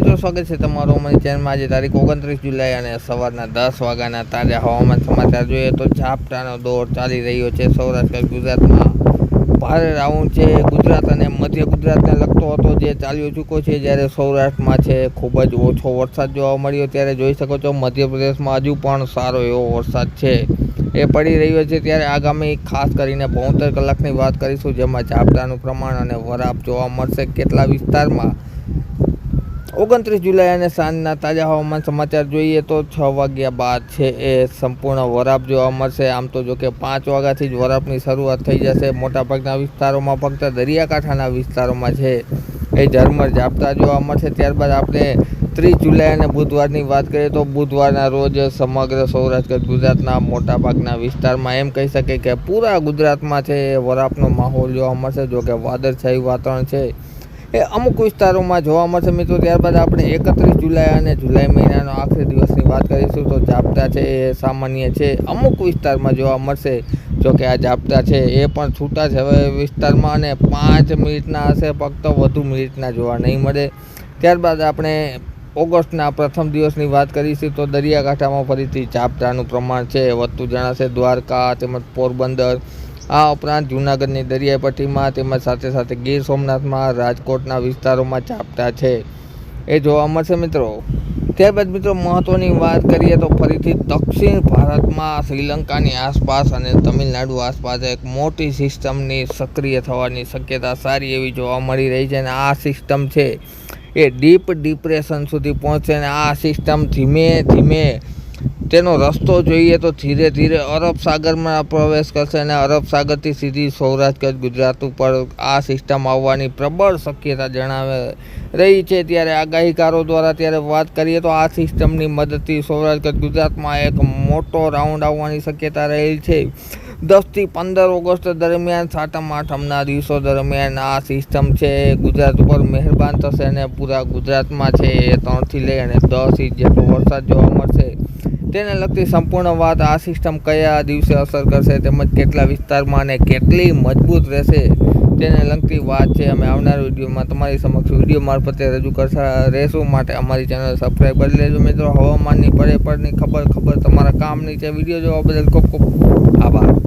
મિત્રો, સ્વાગત છે તમારો અમારી ચેનલમાં। આજે તારીખ 29 જુલાઈ અને સવારના 10 વાગ્યાના તાજા હવામાન સમાચાર જોઈએ તો ઝાપટાનો દોર ચાલી રહ્યો છે સૌરાષ્ટ્ર ગુજરાતમાં। ભારે રાઉન્ડ છે ગુજરાત અને મધ્ય ગુજરાતને લગતો હતો જે ચાલ્યો ચૂક્યો છે, જ્યારે સૌરાષ્ટ્રમાં છે ખૂબ જ ઓછો વરસાદ જોવા મળ્યો। ત્યારે જોઈ શકો છો મધ્યપ્રદેશમાં હજુ પણ સારો એવો વરસાદ છે એ પડી રહ્યો છે। ત્યારે આગામી ખાસ કરીને 72 કલાકની વાત કરીશું, જેમાં ઝાપટાનું પ્રમાણ અને વરાપ જોવા મળશે કેટલા વિસ્તારમાં। 29 જુલાઈ અને સાંજના તાજા હવામાન સમાચાર જોઈએ તો 6 વાગ્યા બાદ છે એ સંપૂર્ણ વરાપ જોવા મળશે। આમ તો જો કે 5 વાગ્યાથી જ વરાપની શરૂઆત થઈ જશે। મોટાભાગના વિસ્તારોમાં ફક્ત દરિયાકાંઠાના વિસ્તારોમાં છે એ ઝરમર ઝાપટા જોવા મળશે। ત્યારબાદ આપણે 30 જુલાઈ અને બુધવારની વાત કરીએ તો બુધવારના રોજ સમગ્ર સૌરાષ્ટ્ર ગુજરાતના મોટાભાગના વિસ્તારમાં એમ કહી શકે કે પૂરા ગુજરાતમાં છે એ વરાપનો માહોલ જોવા મળશે। જો કે વાદળછાયું વાતાવરણ છે એ અમુક વિસ્તારોમાં જોવા મળશે મિત્રો। ત્યારબાદ આપણે 31 જુલાઈ અને જુલાઈ મહિનાનો આખરી દિવસની વાત કરીશું તો ઝાપટા છે એ સામાન્ય છે અમુક વિસ્તારમાં જોવા મળશે। જો કે આ ઝાપટા છે એ પણ છૂટા છે હવે વિસ્તારમાં અને 5 મિનિટના હશે, ફક્ત વધુ મિનિટના જોવા નહીં મળે। ત્યારબાદ આપણે ઓગસ્ટના પ્રથમ દિવસની વાત કરીશું તો દરિયાકાંઠામાં ફરીથી ઝાપટાનું પ્રમાણ છે વધતું જણાશે। દ્વારકા તેમજ પોરબંદર, આ ઉપરાંત જૂનાગઢની દરિયાઈ પટ્ટીમાં તેમજ સાથે સાથે ગીર સોમનાથમાં, રાજકોટના વિસ્તારોમાં ઝાપટા છે એ જોવા મળશે મિત્રો। ત્યારબાદ મિત્રો મહત્ત્વની વાત કરીએ તો ફરીથી દક્ષિણ ભારતમાં શ્રીલંકાની આસપાસ અને તમિલનાડુ આસપાસ એક મોટી સિસ્ટમની સક્રિય થવાની શક્યતા સારી એવી જોવા મળી રહી છે અને આ સિસ્ટમ છે એ ડીપ ડિપ્રેશન સુધી પહોંચશે અને આ સિસ્ટમ ધીમે ધીમે તેનો રસ્તો જોઈએ તો ધીરે ધીરે અરબ સાગરમાં પ્રવેશ કરશે અને અરબ સાગરથી સીધી સૌરાષ્ટ્ર ગુજરાત ઉપર આ સિસ્ટમ આવવાની પ્રબળ શક્યતા જણાવે રહી છે। ત્યારે આગાહીકારો દ્વારા ત્યારે વાત કરીએ તો આ સિસ્ટમની મદદથી સૌરાષ્ટ્ર ગુજરાતમાં એક મોટો રાઉન્ડ આવવાની શક્યતા રહેલી છે। 10 થી 15 ઓગસ્ટ દરમિયાન સાતમ આઠમના દિવસો દરમિયાન આ સિસ્ટમ છે ગુજરાત ઉપર મહેરબાન થશે અને પૂરા ગુજરાતમાં છે એ 3 થી લઈ અને 10 ઇંચ જેટલો વરસાદ જોવા મળશે। તેને લગતી સંપૂર્ણ વાત આ સિસ્ટમ કયા દિવસે અસર કરશે તેમજ કેટલા વિસ્તારમાં અને કેટલી મજબૂત રહેશે તેને લગતી વાત છે અમે આવનાર વિડીયોમાં તમારી સમક્ષ વિડીયો મારફતે રજૂ કરતા રહેશું। માટે અમારી ચેનલ સબસ્ક્રાઈબ કરી લેજો મિત્રો। હવામાનની પડે પડની ખબર તમારા કામની છે। વિડીયો જોવા બદલ ખૂબ ખૂબ